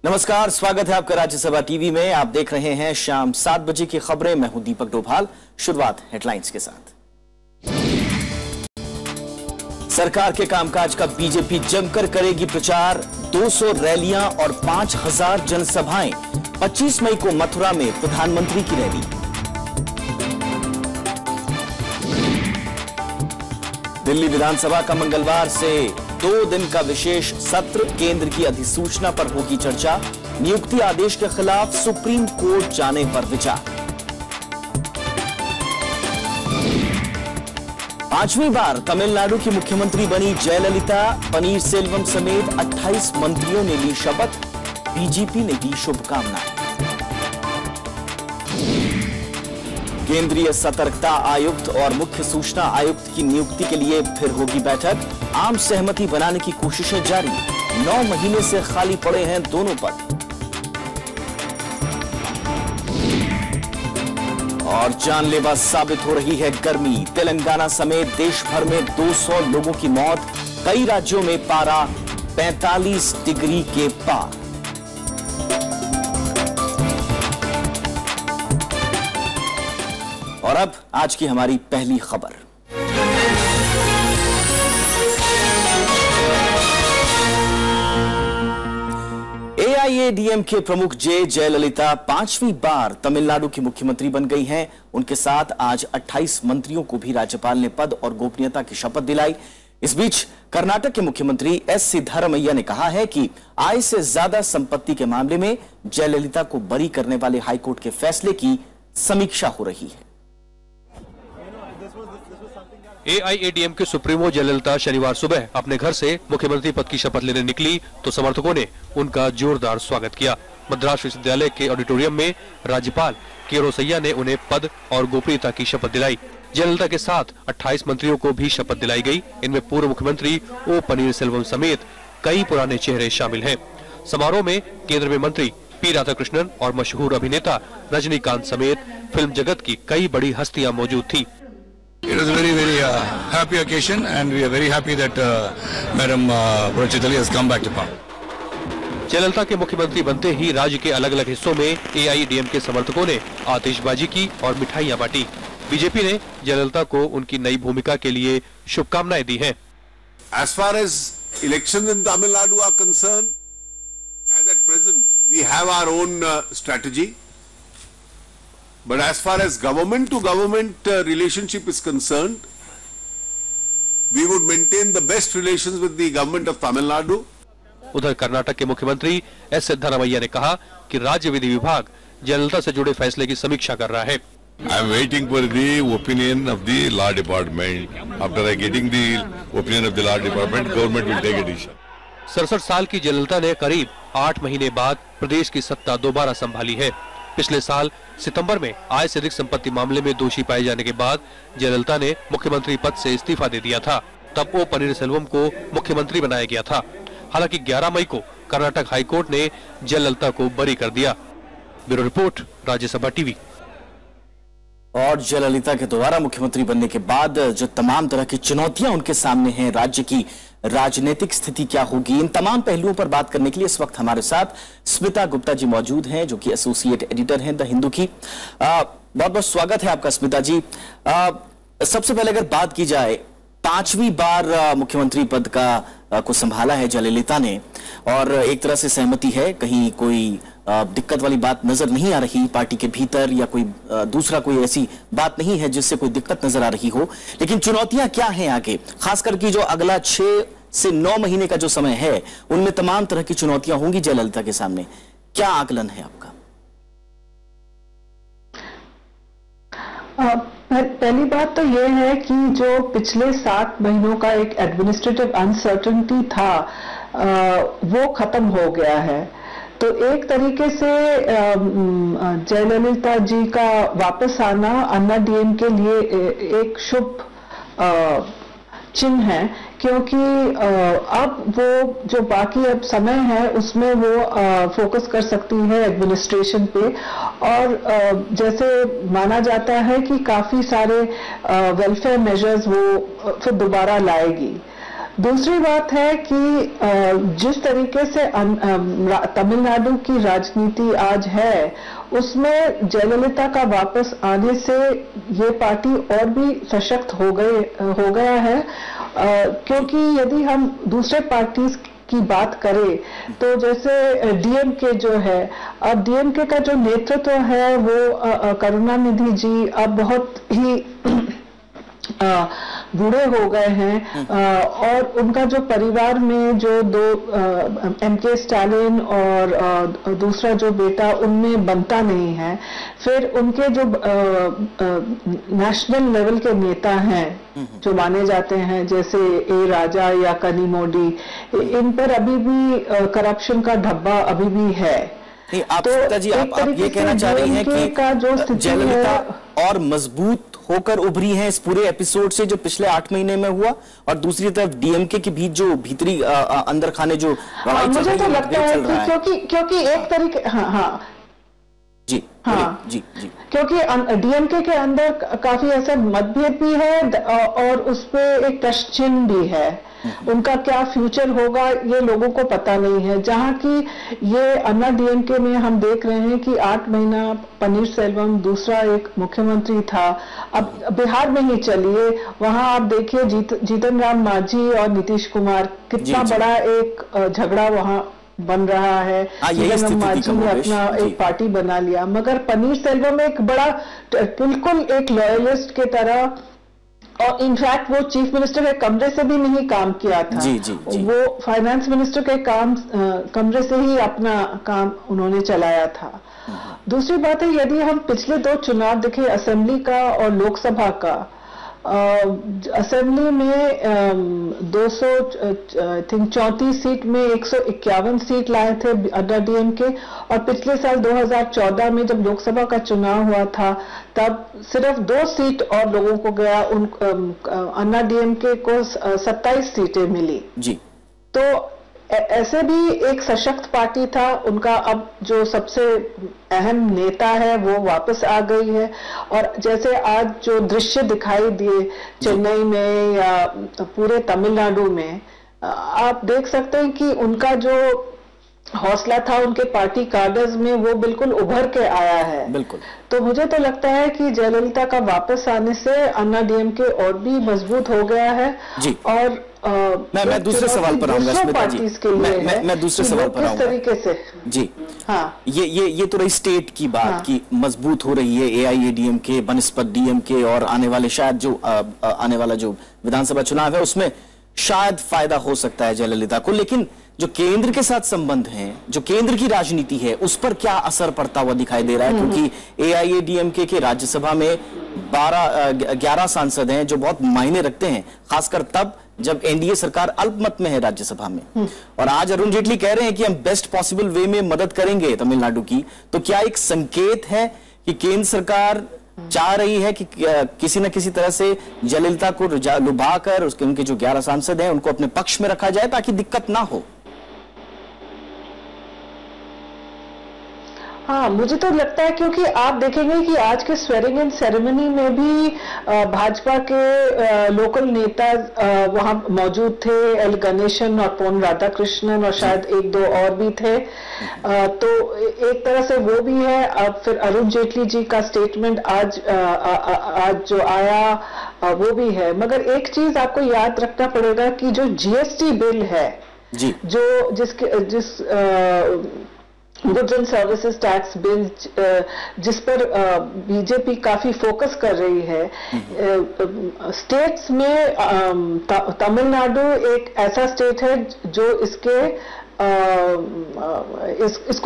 नमस्कार, स्वागत है आपका राज्यसभा टीवी में। आप देख रहे हैं शाम 7 बजे की खबरें। मैं हूं दीपक डोभाल। शुरुआत हेडलाइंस के साथ। सरकार के कामकाज का बीजेपी जमकर करेगी प्रचार। 200 रैलियां और 5000 जनसभाएं। 25 मई को मथुरा में प्रधानमंत्री की रैली। दिल्ली विधानसभा का मंगलवार से 2 दिन का विशेष सत्र। केंद्र की अधिसूचना पर होगी चर्चा। नियुक्ति आदेश के खिलाफ सुप्रीम कोर्ट जाने पर विचार। 5वीं बार तमिलनाडु की मुख्यमंत्री बनी जयललिता। पनीरसेल्वम समेत 28 मंत्रियों ने ली शपथ। बीजेपी ने दी शुभकामनाएं। केंद्रीय सतर्कता आयुक्त और मुख्य सूचना आयुक्त की नियुक्ति के लिए फिर होगी बैठक। आम सहमति बनाने की कोशिशें जारी। 9 महीने से खाली पड़े हैं दोनों पद। और जानलेवा साबित हो रही है गर्मी। तेलंगाना समेत देश भर में 200 लोगों की मौत। कई राज्यों में पारा 45 डिग्री के पार। और अब आज की हमारी पहली खबर। एआईएडीएमके प्रमुख जयललिता 5वीं बार तमिलनाडु की मुख्यमंत्री बन गई हैं। उनके साथ आज 28 मंत्रियों को भी राज्यपाल ने पद और गोपनीयता की शपथ दिलाई। इस बीच कर्नाटक के मुख्यमंत्री एस सिद्धारमैया ने कहा है कि आय से ज्यादा संपत्ति के मामले में जयललिता को बरी करने वाले हाईकोर्ट के फैसले की समीक्षा हो रही है। एआईएडीएम के सुप्रीमो जयललिता शनिवार सुबह अपने घर से मुख्यमंत्री पद की शपथ लेने निकली तो समर्थकों ने उनका जोरदार स्वागत किया। मद्रास विश्वविद्यालय के ऑडिटोरियम में राज्यपाल के रोसैया ने उन्हें पद और गोपनीयता की शपथ दिलाई। जयललिता के साथ 28 मंत्रियों को भी शपथ दिलाई गई। इनमें पूर्व मुख्यमंत्री ओ पनीरसेल्वम समेत कई पुराने चेहरे शामिल हैं। समारोह में केंद्र में मंत्री पी राधाकृष्णन और मशहूर अभिनेता रजनीकांत समेत फिल्म जगत की कई बड़ी हस्तियां मौजूद थी। It was a very happy occasion and we are very happy that Madam Purochitali has come back to power. Jayalalithaa के मुख्यमंत्री बनते ही राज्य के अलग अलग हिस्सों में एआईएडीएम के समर्थकों ने आतिशबाजी की और मिठाइयां बांटी। बीजेपी ने जयललिता को उनकी नई भूमिका के लिए शुभकामनाएं दी हैं। As far as elections in Tamil Nadu are concerned, as at present we have our own strategy. But as far as government to government relationship is concerned, we would maintain the best relations with the government of Tamil Nadu. उधर कर्नाटक के मुख्यमंत्री S Siddaramaiah ने कहा कि राज्य विधि विभाग जयललिता से जुड़े फैसले की समीक्षा कर रहा है। I am waiting for the opinion of the law department. After getting the opinion of the law department, government will take a decision. 67 साल की जयललिता ने करीब 8 महीने बाद प्रदेश की सत्ता दोबारा संभाली है। पिछले साल सितंबर में आय से अधिक संपत्ति मामले में दोषी पाए जाने के बाद जयललिता ने मुख्यमंत्री पद से इस्तीफा दे दिया था। तब ओ पनीरसेल्वम को मुख्यमंत्री बनाया गया था। हालांकि 11 मई को कर्नाटक हाईकोर्ट ने जयललिता को बरी कर दिया। Bureau report, Rajya Sabha TV. और जयललिता के दोबारा मुख्यमंत्री बनने के बाद जो तमाम तरह की चुनौतियां उनके सामने हैं, राज्य की राजनीतिक स्थिति क्या होगी, इन तमाम पहलुओं पर बात करने के लिए इस वक्त हमारे साथ स्मिता गुप्ता जी मौजूद हैं, जो कि एसोसिएट एडिटर हैं द हिंदू की। बहुत बहुत स्वागत है आपका स्मिता जी। सबसे पहले अगर बात की जाए, 5वीं बार मुख्यमंत्री पद को संभाला है जयललिता ने और एक तरह से सहमति है, कहीं कोई दिक्कत वाली बात नजर नहीं आ रही पार्टी के भीतर या कोई दूसरा कोई ऐसी बात नहीं है जिससे कोई दिक्कत नजर आ रही हो। लेकिन चुनौतियां क्या हैं आगे, खासकर की जो अगला 6 से 9 महीने का जो समय है उनमें तमाम तरह की चुनौतियां होंगी जयललिता के सामने, क्या आकलन है आपका? पहली बात तो ये है कि जो पिछले 7 महीनों का एक एडमिनिस्ट्रेटिव अनसर्टेनिटी था वो खत्म हो गया है। तो एक तरीके से जयललिता जी का वापस आना अन्ना डीएम के लिए एक शुभ चिन्ह है, क्योंकि अब वो जो बाकी अब समय है उसमें वो फोकस कर सकती है एडमिनिस्ट्रेशन पे, और जैसे माना जाता है कि काफी सारे वेलफेयर मेजर्स वो फिर दोबारा लाएगी। दूसरी बात है कि जिस तरीके से तमिलनाडु की राजनीति आज है, उसमें जयललिता का वापस आने से ये पार्टी और भी सशक्त हो गया है, क्योंकि यदि हम दूसरे पार्टीज की बात करें तो जैसे डीएमके जो है, अब डीएमके का जो नेतृत्व है वो करुणानिधि जी अब बहुत ही बूढ़े हो गए हैं, और उनका जो परिवार में जो दो एमके स्टालिन और दूसरा जो बेटा, उनमें बनता नहीं है। फिर उनके जो नेशनल लेवल के नेता हैं जो माने जाते हैं, जैसे ए राजा या कनिमोडी, इन पर अभी भी करप्शन का धब्बा अभी भी है। आप सीता जी, आप ये कहना चाह रही हैं कि जयललिता और मजबूत होकर उभरी हैं इस पूरे एपिसोड से जो पिछले 8 महीने में हुआ, और दूसरी तरफ डीएमके के बीच जो भीतरी अंदर खाने जो मुझे तो लगता है कि क्योंकि एक तरीके जी, क्योंकि डीएमके के अंदर काफी ऐसा मतभेद भी है और उस पे एक प्रश्न चिन्ह भी है। उनका क्या फ्यूचर होगा ये लोगों को पता नहीं है। जहां की ये अन्ना डीएमके में हम देख रहे हैं कि 8 महीना पनीर सेल्वम दूसरा एक मुख्यमंत्री था। अब बिहार में ही चलिए, वहां आप देखिए जीतन राम मांझी और नीतीश कुमार, कितना बड़ा एक झगड़ा वहां बन रहा है। जीतन राम मांझी ने अपना एक पार्टी बना लिया, मगर पनीर सेल्वम एक बड़ा बिल्कुल एक लॉयलिस्ट के तरह, और इनफैक्ट वो चीफ मिनिस्टर के कमरे से भी नहीं काम किया था। जी। वो फाइनेंस मिनिस्टर के कमरे से ही अपना काम उन्होंने चलाया था। दूसरी बात है, यदि हम पिछले 2 चुनाव देखें, असेंबली का और लोकसभा का, असेंबली में 234 सीट में 151 सीट लाए थे अन्ना डीएमके, और पिछले साल 2014 में जब लोकसभा का चुनाव हुआ था तब सिर्फ 2 सीट और लोगों को गया, अन्ना डीएमके को 27 सीटें मिली। जी। तो ऐसे भी एक सशक्त पार्टी था उनका। अब जो सबसे अहम नेता है वो वापस आ गई है, और जैसे आज जो दृश्य दिखाई दिए चेन्नई में या पूरे तमिलनाडु में, आप देख सकते हैं कि उनका जो हौसला था उनके पार्टी कार्डर्स में वो बिल्कुल उभर के आया है। बिल्कुल। तो मुझे तो लगता है कि जयललिता का वापस आने से अन्ना डीएमके और भी मजबूत हो गया है। जी। और मैं दूसरे सवाल पर आऊंगा स्मिता जी, मैं दूसरे सवाल पर आऊंगा। किस तरीके से? जी हाँ, ये तो रही स्टेट की बात की मजबूत हो रही है एआईएडीएमके बनस्पत डीएमके, और आने वाले शायद जो आने वाला जो विधानसभा चुनाव है उसमें शायद फायदा हो सकता है जयललिता को। लेकिन जो केंद्र के साथ संबंध हैं, जो केंद्र की राजनीति है, उस पर क्या असर पड़ता हुआ दिखाई दे रहा है? क्योंकि एआईएडीएमके के राज्यसभा में 11 सांसद हैं जो बहुत मायने रखते हैं, खासकर तब जब एनडीए सरकार अल्पमत में है राज्यसभा में। और आज अरुण जेटली कह रहे हैं कि हम बेस्ट पॉसिबल वे में मदद करेंगे तमिलनाडु की। तो क्या एक संकेत है कि केंद्र सरकार चाह रही है कि किसी न किसी तरह से जयललिता को लुभाकर उनके जो 11 सांसद हैं उनको अपने पक्ष में रखा जाए ताकि दिक्कत ना हो? हाँ, मुझे तो लगता है, क्योंकि आप देखेंगे कि आज के स्वेरिंग इन सेरेमनी में भी भाजपा के लोकल नेता वहां मौजूद थे, एल गणेशन और पोन राधाकृष्णन, और शायद 1-2 और भी थे। तो एक तरह से वो भी है। अब फिर अरुण जेटली जी का स्टेटमेंट आज जो आया वो भी है। मगर एक चीज आपको याद रखना पड़ेगा कि जो जीएसटी बिल है जी, goods and services tax bill, जिस पर बीजेपी काफी फोकस कर रही है, स्टेट्स में तमिलनाडु एक ऐसा स्टेट है जो इसको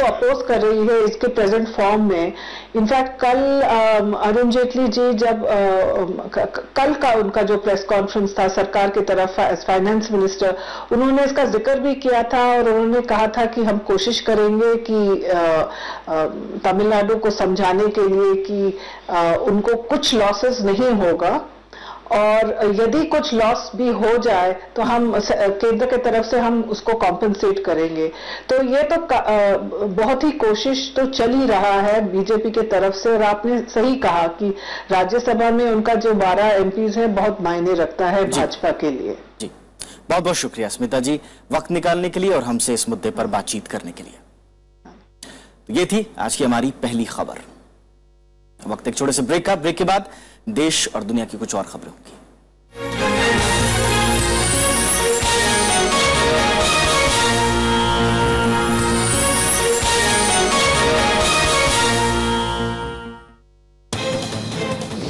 अपोज कर रही है इसके प्रेजेंट फॉर्म में। इनफैक्ट कल अरुण जेटली जी जब कल का उनका जो प्रेस कॉन्फ्रेंस था सरकार की तरफ एज फाइनेंस मिनिस्टर, उन्होंने इसका जिक्र भी किया था, और उन्होंने कहा था कि हम कोशिश करेंगे कि तमिलनाडु को समझाने के लिए कि उनको कुछ लॉसेस नहीं होगा, और यदि कुछ लॉस भी हो जाए तो हम केंद्र की तरफ से हम उसको कॉम्पेंसेट करेंगे। तो ये तो बहुत ही कोशिश तो चल ही रहा है बीजेपी की तरफ से। और आपने सही कहा कि राज्यसभा में उनका जो 12 एमपीज है बहुत मायने रखता है भाजपा के लिए। जी, बहुत बहुत शुक्रिया स्मिता जी, वक्त निकालने के लिए और हमसे इस मुद्दे पर बातचीत करने के लिए। तो ये थी आज की हमारी पहली खबर। वक्त एक छोटे से ब्रेक का, ब्रेक के बाद देश और दुनिया की कुछ और खबरें होंगी।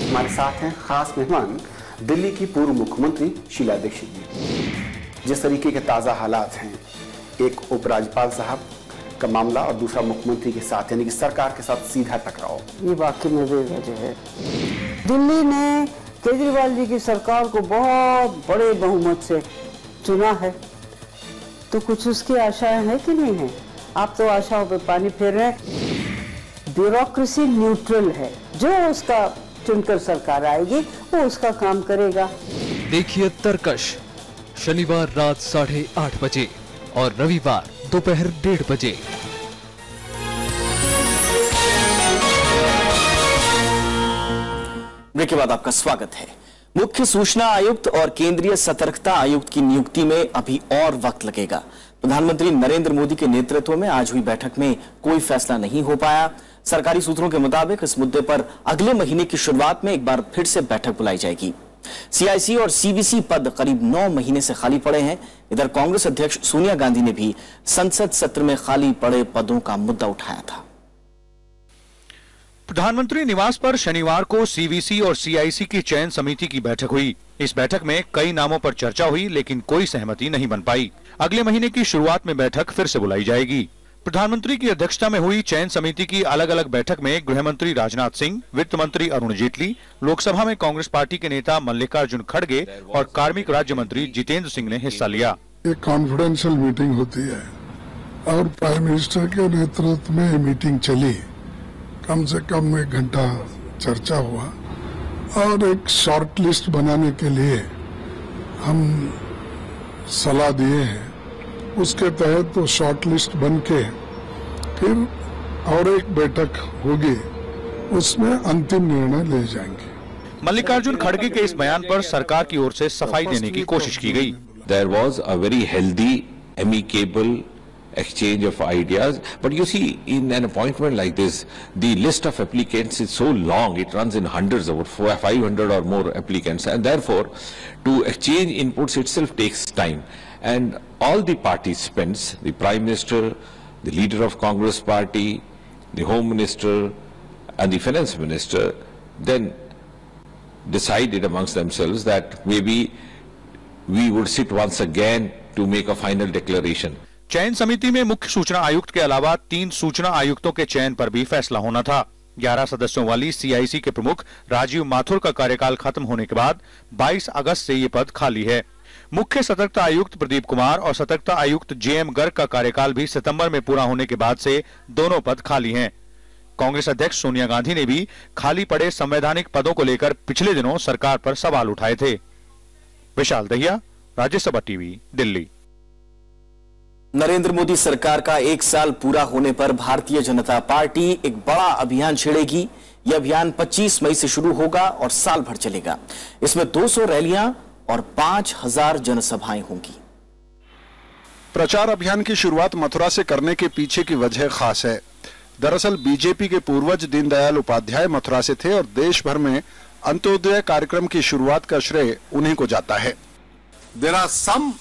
हमारे साथ हैं खास मेहमान दिल्ली की पूर्व मुख्यमंत्री शीला दीक्षित जी। जिस तरीके के ताज़ा हालात हैं, एक उपराज्यपाल साहब का मामला और दूसरा मुख्यमंत्री के साथ, यानी कि सरकार के साथ सीधा टकराव, ये वाकई में बेवजह है। दिल्ली ने केजरीवाल जी की सरकार को बहुत बड़े बहुमत से चुना है, तो कुछ उसकी आशाएं हैं कि नहीं है? आप तो आशाओं पे पानी फेर रहे हैं। ब्यूरोक्रेसी न्यूट्रल है, जो उसका चुनकर सरकार आएगी वो उसका काम करेगा। देखिए तरकश शनिवार रात 8:30 बजे और रविवार दोपहर 1:30 बजे। ब्रेक के बाद आपका स्वागत है। मुख्य सूचना आयुक्त और केंद्रीय सतर्कता आयुक्त की नियुक्ति में अभी और वक्त लगेगा। प्रधानमंत्री नरेंद्र मोदी के नेतृत्व में आज हुई बैठक में कोई फैसला नहीं हो पाया। सरकारी सूत्रों के मुताबिक इस मुद्दे पर अगले महीने की शुरुआत में एक बार फिर से बैठक बुलाई जाएगी। सीआईसी और सीवीसी पद करीब 9 महीने से खाली पड़े हैं। इधर कांग्रेस अध्यक्ष सोनिया गांधी ने भी संसद सत्र में खाली पड़े पदों का मुद्दा उठाया था। प्रधानमंत्री निवास पर शनिवार को सीवीसी और सीआईसी की चयन समिति की बैठक हुई। इस बैठक में कई नामों पर चर्चा हुई, लेकिन कोई सहमति नहीं बन पाई। अगले महीने की शुरुआत में बैठक फिर से बुलाई जाएगी। प्रधानमंत्री की अध्यक्षता में हुई चयन समिति की अलग अलग बैठक में गृह मंत्री राजनाथ सिंह, वित्त मंत्री अरुण जेटली, लोकसभा में कांग्रेस पार्टी के नेता मल्लिकार्जुन खड़गे और कार्मिक राज्य मंत्री जितेंद्र सिंह ने हिस्सा लिया। एक कॉन्फिडेंशियल मीटिंग होती है और प्राइम मिनिस्टर के नेतृत्व में ये मीटिंग चली। कम से कम 1 घंटा चर्चा हुआ और एक शॉर्ट लिस्ट बनाने के लिए हम सलाह दिए हैं। उसके तहत तो शॉर्ट लिस्ट बन के फिर और एक बैठक होगी, उसमें अंतिम निर्णय ले जाएंगे। मल्लिकार्जुन खड़गे के इस बयान पर सरकार की ओर से सफाई देने की कोशिश की गई। There was a very healthy, amicable exchange of ideas, but you see, in an appointment like this, the list of applicants is so long; it runs in hundreds, over 500 or more applicants, and therefore, to exchange inputs itself takes time. And all the participants, the Prime Minister, the leader of Congress Party, the Home Minister, and the Finance Minister, then decided amongst themselves that maybe we would sit once again to make a final declaration. चयन समिति में मुख्य सूचना आयुक्त के अलावा 3 सूचना आयुक्तों के चयन पर भी फैसला होना था। 11 सदस्यों वाली सीआईसी के प्रमुख राजीव माथुर का कार्यकाल खत्म होने के बाद 22 अगस्त से ये पद खाली है। मुख्य सतर्कता आयुक्त प्रदीप कुमार और सतर्कता आयुक्त जेएम गर्ग का कार्यकाल भी सितंबर में पूरा होने के बाद से दोनों पद खाली हैं। कांग्रेस अध्यक्ष सोनिया गांधी ने भी खाली पड़े संवैधानिक पदों को लेकर पिछले दिनों सरकार पर सवाल उठाए थे। विशाल दहिया, राज्यसभा टीवी, दिल्ली। नरेंद्र मोदी सरकार का 1 साल पूरा होने पर भारतीय जनता पार्टी एक बड़ा अभियान छेड़ेगी। यह अभियान 25 मई से शुरू होगा और साल भर चलेगा। इसमें 200 रैलियां और 5000 जनसभाएं होंगी। प्रचार अभियान की शुरुआत मथुरा से करने के पीछे की वजह खास है। दरअसल बीजेपी के पूर्वज दीनदयाल उपाध्याय मथुरा से थे और देश भर में अंत्योदय कार्यक्रम की शुरुआत का श्रेय उन्हीं को जाता है। There are some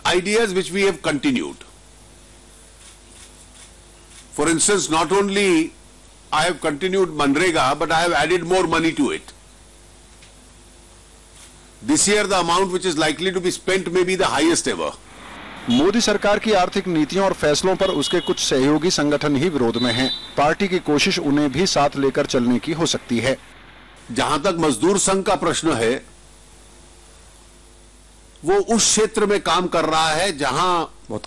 ideas which we have continued. For instance, not only I have continued Manrega, but I have added more money to it. This year the amount which is likely to be spent may be the highest ever. Modi सरकार की आर्थिक नीतियों और फैसलों पर उसके कुछ सहयोगी संगठन ही विरोध में हैं। पार्टी की कोशिश उन्हें भी साथ लेकर चलने की हो सकती है। जहां तक मजदूर संघ का प्रश्न है, वो उस क्षेत्र में काम कर रहा है जहां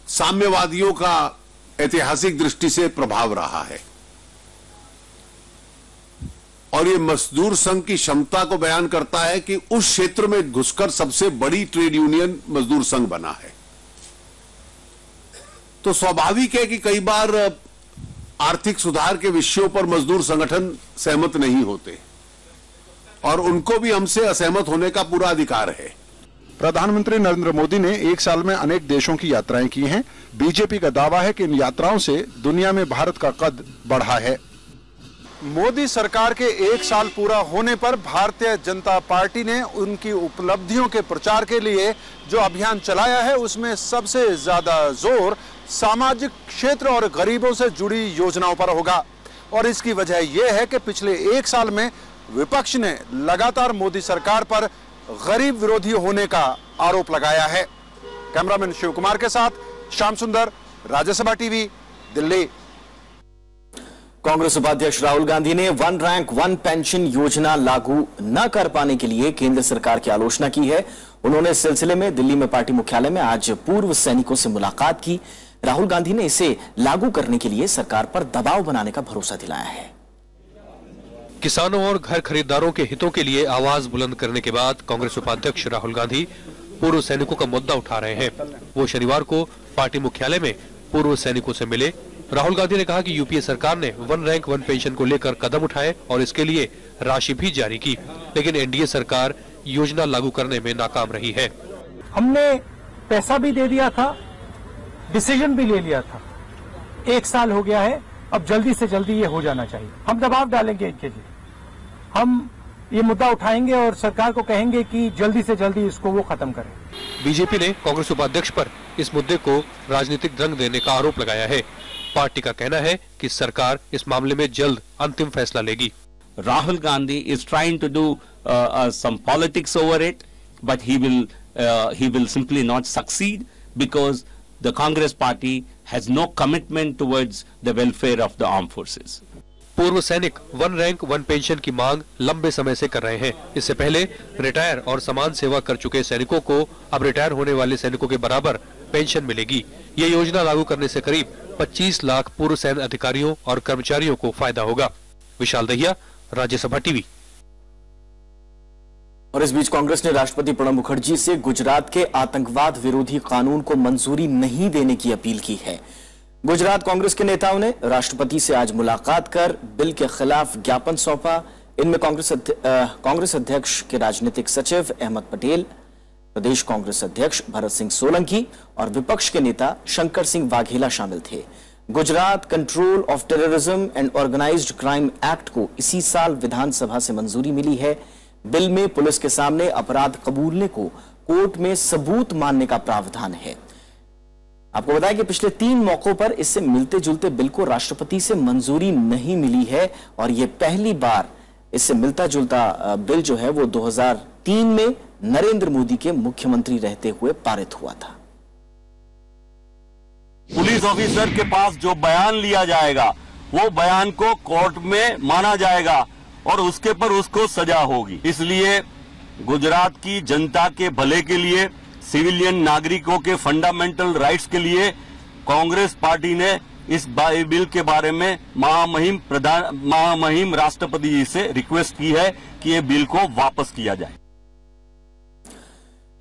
साम्यवादियों का ऐतिहासिक दृष्टि से प्रभाव रहा है, और ये मजदूर संघ की क्षमता को बयान करता है कि उस क्षेत्र में घुसकर सबसे बड़ी ट्रेड यूनियन मजदूर संघ बना है। तो स्वाभाविक है कि कई बार आर्थिक सुधार के विषयों पर मजदूर संगठन सहमत नहीं होते, और उनको भी हमसे असहमत होने का पूरा अधिकार है। प्रधानमंत्री नरेंद्र मोदी ने एक साल में अनेक देशों की यात्राएं की हैं। बीजेपी का दावा है कि इन यात्राओं से दुनिया में भारत का कद बढ़ा है। मोदी सरकार के एक साल पूरा होने पर भारतीय जनता पार्टी ने उनकी उपलब्धियों के प्रचार के लिए जो अभियान चलाया है उसमें सबसे ज्यादा जोर सामाजिक क्षेत्र और गरीबों से जुड़ी योजनाओं पर होगा। और इसकी वजह यह है कि पिछले एक साल में विपक्ष ने लगातार मोदी सरकार पर गरीब विरोधी होने का आरोप लगाया है। कैमरामैन शिव कुमार के साथ श्याम सुंदर, राज्यसभा टीवी, दिल्ली। कांग्रेस उपाध्यक्ष राहुल गांधी ने वन रैंक वन पेंशन योजना लागू न कर पाने के लिए केंद्र सरकार की आलोचना की है। उन्होंने इस सिलसिले में दिल्ली में पार्टी मुख्यालय में आज पूर्व सैनिकों से मुलाकात की। राहुल गांधी ने इसे लागू करने के लिए सरकार पर दबाव बनाने का भरोसा दिलाया है। किसानों और घर खरीदारों के हितों के लिए आवाज बुलंद करने के बाद कांग्रेस उपाध्यक्ष राहुल गांधी पूर्व सैनिकों का मुद्दा उठा रहे हैं। वो शनिवार को पार्टी मुख्यालय में पूर्व सैनिकों से मिले। राहुल गांधी ने कहा कि यूपीए सरकार ने वन रैंक वन पेंशन को लेकर कदम उठाए और इसके लिए राशि भी जारी की, लेकिन एनडीए सरकार योजना लागू करने में नाकाम रही है। हमने पैसा भी दे दिया था, डिसीजन भी ले लिया था। एक साल हो गया है, अब जल्दी से जल्दी ये हो जाना चाहिए। हम दबाव डालेंगे इनके लिए, हम ये मुद्दा उठाएंगे और सरकार को कहेंगे कि जल्दी से जल्दी इसको वो खत्म करें। बीजेपी ने कांग्रेस उपाध्यक्ष पर इस मुद्दे को राजनीतिक रंग देने का आरोप लगाया है। पार्टी का कहना है कि सरकार इस मामले में जल्द अंतिम फैसला लेगी। Rahul Gandhi is trying to do some politics over it, but he will simply not succeed because the Congress party has no commitment towards the welfare of the armed forces. पूर्व सैनिक वन रैंक वन पेंशन की मांग लंबे समय से कर रहे हैं। इससे पहले रिटायर और समान सेवा कर चुके सैनिकों को अब रिटायर होने वाले सैनिकों के बराबर पेंशन मिलेगी। ये योजना लागू करने से करीब 25 लाख पूर्व सैन्य अधिकारियों और कर्मचारियों को फायदा होगा। विशाल दहिया, राज्यसभा टीवी। और इस बीच कांग्रेस ने राष्ट्रपति प्रणब मुखर्जी से गुजरात के आतंकवाद विरोधी कानून को मंजूरी नहीं देने की अपील की है। गुजरात कांग्रेस के नेताओं ने राष्ट्रपति से आज मुलाकात कर बिल के खिलाफ ज्ञापन सौंपा। इनमें कांग्रेस अध्यक्ष के राजनीतिक सचिव अहमद पटेल, प्रदेश कांग्रेस अध्यक्ष भरत सिंह सोलंकी और विपक्ष के नेता शंकर सिंह वाघेला शामिल थे। Gujarat Control of Terrorism and Organised Crime Act को इसी साल विधानसभा से मंजूरी मिली है। बिल में पुलिस के सामने अपराध कबूलने को कोर्ट में सबूत मानने का प्रावधान है। आपको बताएं कि पिछले 3 मौकों पर इससे मिलते जुलते बिल को राष्ट्रपति से मंजूरी नहीं मिली है और यह पहली बार इससे मिलता जुलता बिल जो है वो 2003 में नरेंद्र मोदी के मुख्यमंत्री रहते हुए पारित हुआ था। पुलिस ऑफिसर के पास जो बयान लिया जाएगा वो बयान को कोर्ट में माना जाएगा और उसके पर उसको सजा होगी। इसलिए गुजरात की जनता के भले के लिए, सिविलियन नागरिकों के फंडामेंटल राइट्स के लिए कांग्रेस पार्टी ने इस बिल के बारे में महामहिम राष्ट्रपति जी से रिक्वेस्ट की है कि ये बिल को वापस किया जाए।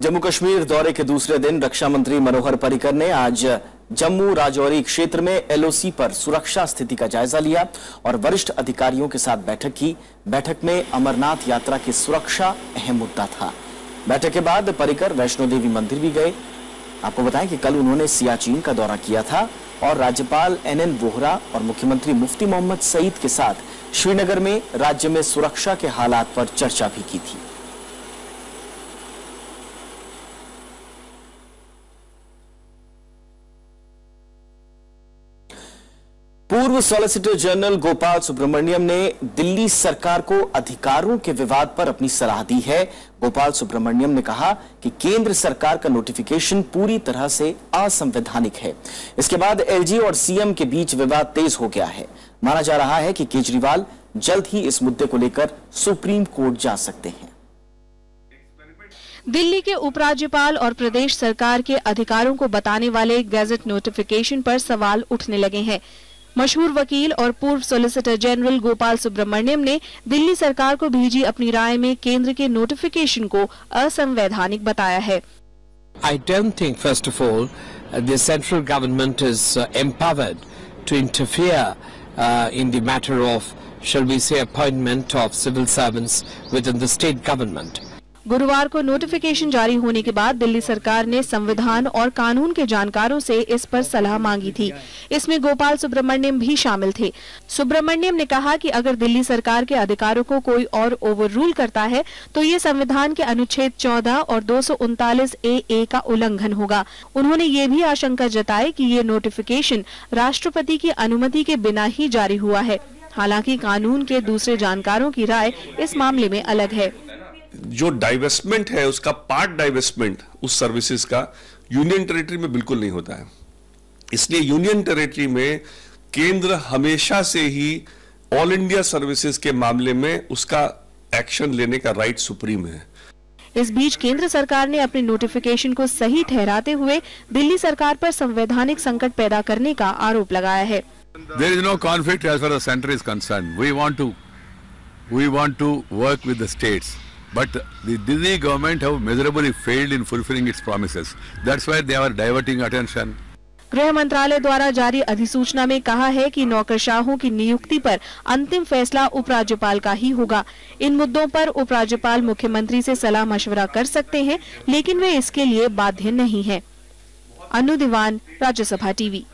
जम्मू कश्मीर दौरे के दूसरे दिन रक्षा मंत्री मनोहर पर्रिकर ने आज जम्मू राजौरी क्षेत्र में एलओसी पर सुरक्षा स्थिति का जायजा लिया और वरिष्ठ अधिकारियों के साथ बैठक की। बैठक में अमरनाथ यात्रा की सुरक्षा अहम मुद्दा था। बैठक के बाद पर्रिकर वैष्णो देवी मंदिर भी गए। आपको बताएं कि कल उन्होंने सियाचिन का दौरा किया था और राज्यपाल एनएन वोहरा और मुख्यमंत्री मुफ्ती मोहम्मद सईद के साथ श्रीनगर में राज्य में सुरक्षा के हालात पर चर्चा भी की थी। पूर्व सॉलिसिटर जनरल गोपाल सुब्रमण्यम ने दिल्ली सरकार को अधिकारों के विवाद पर अपनी सलाह दी है। गोपाल सुब्रमण्यम ने कहा कि केंद्र सरकार का नोटिफिकेशन पूरी तरह से असंवैधानिक है। इसके बाद एलजी और सीएम के बीच विवाद तेज हो गया है। माना जा रहा है कि केजरीवाल जल्द ही इस मुद्दे को लेकर सुप्रीम कोर्ट जा सकते हैं। दिल्ली के उपराज्यपाल और प्रदेश सरकार के अधिकारों को बताने वाले गैजेट नोटिफिकेशन पर सवाल उठने लगे हैं। मशहूर वकील और पूर्व सॉलिसिटर जनरल गोपाल सुब्रमण्यम ने दिल्ली सरकार को भेजी अपनी राय में केंद्र के नोटिफिकेशन को असंवैधानिक बताया है। I don't think, first of all, the central government is empowered to interfere in the matter of shall we say, appointment of civil servants within the state government. गुरुवार को नोटिफिकेशन जारी होने के बाद दिल्ली सरकार ने संविधान और कानून के जानकारों से इस पर सलाह मांगी थी। इसमें गोपाल सुब्रमण्यम भी शामिल थे। सुब्रमण्यम ने कहा कि अगर दिल्ली सरकार के अधिकारों को कोई और ओवर रूल करता है तो ये संविधान के अनुच्छेद 14 और 239 AA का उल्लंघन होगा। उन्होंने ये भी आशंका जताई कि ये नोटिफिकेशन राष्ट्रपति की अनुमति के बिना ही जारी हुआ है। हालांकि कानून के दूसरे जानकारों की राय इस मामले में अलग है। जो डाइवेस्टमेंट है, उसका पार्ट डाइवेस्टमेंट उस सर्विसेज का यूनियन टेरिटरी में बिल्कुल नहीं होता है। इसलिए यूनियन टेरिटरी में केंद्र हमेशा से ही ऑल इंडिया सर्विसेज के मामले में उसका एक्शन लेने का राइट सुप्रीम है। इस बीच केंद्र सरकार ने अपने नोटिफिकेशन को सही ठहराते हुए दिल्ली सरकार पर संवैधानिक संकट पैदा करने का आरोप लगाया है। There is no conflict as far as the center is concerned. We want to work with the states. But the Delhi government have miserably failed in fulfilling its promises. That's why they are diverting attention. गृह मंत्रालय द्वारा जारी अधिसूचना में कहा है कि नौकरशाहों की नियुक्ति पर अंतिम फैसला उपराज्यपाल का ही होगा। इन मुद्दों पर उपराज्यपाल मुख्यमंत्री से सलाह मशवरा कर सकते हैं, लेकिन वे इसके लिए बाध्य नहीं है। अनु दीवान, राज्यसभा टीवी।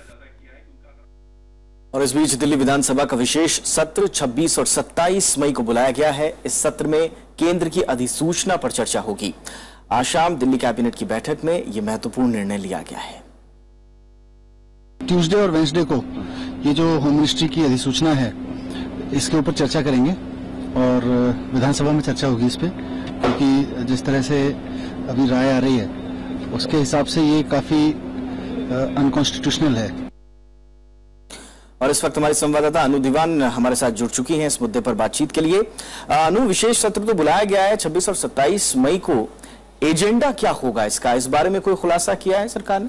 और इस बीच दिल्ली विधानसभा का विशेष सत्र 26 और 27 मई को बुलाया गया है। इस सत्र में केंद्र की अधिसूचना पर चर्चा होगी। आज शाम दिल्ली कैबिनेट की बैठक में यह महत्वपूर्ण निर्णय लिया गया है। ट्यूसडे और वेंसडे को ये जो होम मिनिस्ट्री की अधिसूचना है, इसके ऊपर चर्चा करेंगे और विधानसभा में चर्चा होगी इस पे, क्योंकि जिस तरह से अभी राय आ रही है उसके हिसाब से ये काफी अनकॉन्स्टिट्यूशनल है। और इस वक्त हमारे संवाददाता अनु दीवान हमारे साथ जुड़ चुकी हैं इस मुद्दे पर बातचीत के लिए। अनु, विशेष सत्र तो बुलाया गया है 26 और 27 मई को। एजेंडा क्या होगा इसका, इस बारे में कोई खुलासा किया है सरकार ने?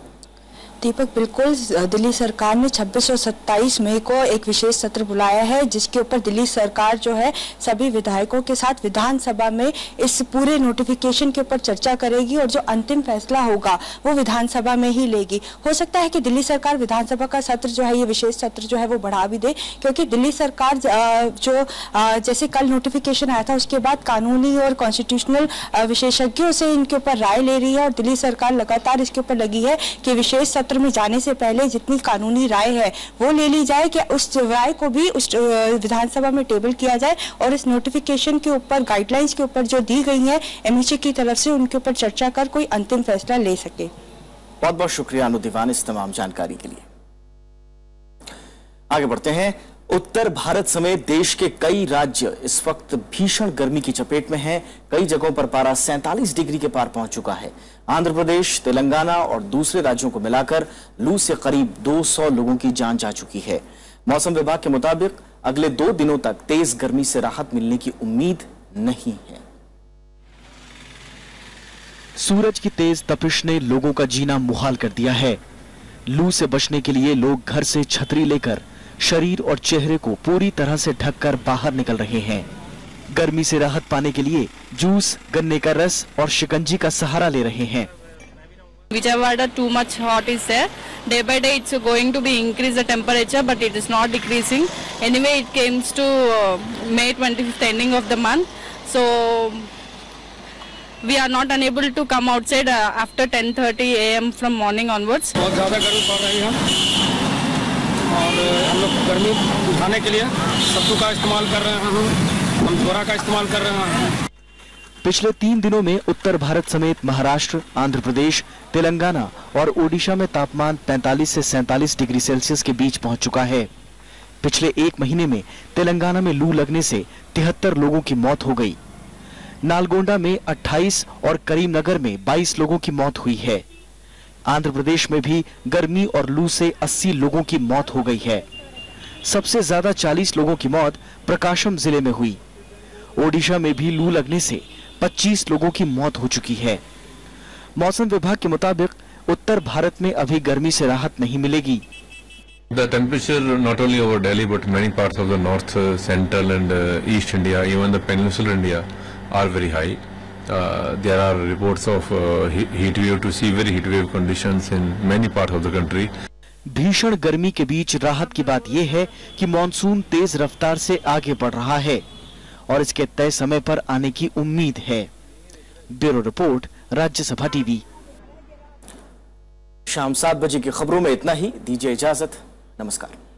दीपक, बिल्कुल दिल्ली सरकार ने 26 और 27 मई को एक विशेष सत्र बुलाया है, जिसके ऊपर दिल्ली सरकार जो है सभी विधायकों के साथ विधानसभा में इस पूरे नोटिफिकेशन के ऊपर चर्चा करेगी और जो अंतिम फैसला होगा वो विधानसभा में ही लेगी। हो सकता है कि दिल्ली सरकार विधानसभा का सत्र जो है, ये विशेष सत्र जो है वो बढ़ा भी दे, क्योंकि दिल्ली सरकार जो जैसे कल नोटिफिकेशन आया था उसके बाद कानूनी और कॉन्स्टिट्यूशनल विशेषज्ञों से इनके ऊपर राय ले रही है और दिल्ली सरकार लगातार इसके ऊपर लगी है कि विशेष सत्र में जाने से पहले जितनी कानूनी राय है वो ले ली जाए, कि उस राय को भी उस विधानसभा में टेबल किया जाए और इस नोटिफिकेशन के ऊपर गाइडलाइंस के ऊपर जो दी गई है एमएचए की तरफ से, उनके ऊपर चर्चा कर कोई अंतिम फैसला ले सके। बहुत बहुत शुक्रिया अनु दीवान इस तमाम जानकारी के लिए। आगे बढ़ते हैं। उत्तर भारत समेत देश के कई राज्य इस वक्त भीषण गर्मी की चपेट में हैं। कई जगहों पर पारा 47 डिग्री के पार पहुंच चुका है। आंध्र प्रदेश, तेलंगाना और दूसरे राज्यों को मिलाकर लू से करीब 200 लोगों की जान जा चुकी है। मौसम विभाग के मुताबिक अगले 2 दिनों तक तेज गर्मी से राहत मिलने की उम्मीद नहीं है। सूरज की तेज तपिश ने लोगों का जीना मुहाल कर दिया है। लू से बचने के लिए लोग घर से छतरी लेकर शरीर और चेहरे को पूरी तरह से ढककर बाहर निकल रहे हैं। गर्मी से राहत पाने के लिए जूस, गन्ने का रस और शिकंजी का सहारा ले रहे हैं। Vijayawada too much hot is there. Day by day it's going to be increase the temperature, but it is not decreasing. Anyway, it comes to May 25th ending of the month, so we are not unable to come outside after 10:30 AM from morning onwards. बहुत ज़्यादा गर्मी पड़ रही है और हम लोग गर्मी बुझाने के लिए सत्तू का इस्तेमाल कर रहे हैं, हम झोरा का इस्तेमाल कर रहे हैं। पिछले 3 दिनों में उत्तर भारत समेत महाराष्ट्र, आंध्र प्रदेश, तेलंगाना और ओडिशा में तापमान 45 से 47 डिग्री सेल्सियस के बीच पहुंच चुका है। पिछले 1 महीने में तेलंगाना में लू लगने से 73 लोगों की मौत हो गई। नालगोंडा में 28 और करीमनगर में 22 लोगों की मौत हुई है। आंध्र प्रदेश में भी गर्मी और लू से 80 लोगों की मौत हो गई है। सबसे ज्यादा 40 लोगों की मौत प्रकाशम जिले में हुई। ओडिशा में भी लू लगने से 25 लोगों की मौत हो चुकी है। मौसम विभाग के मुताबिक उत्तर भारत में अभी गर्मी से राहत नहीं मिलेगी। The temperature not only over Delhi but many parts of the north, central and east India, even the peninsular India are very high. There are reports of heat wave to severe heat wave conditions in many parts of the country. भीषण गर्मी के बीच राहत की बात यह है कि monsoon तेज रफ्तार से आगे बढ़ रहा है और इसके तय समय पर आने की उम्मीद है। Bureau report, Rajya Sabha TV. शाम 7 बजे की खबरों में इतना ही। दीजिए इजाजत। नमस्कार।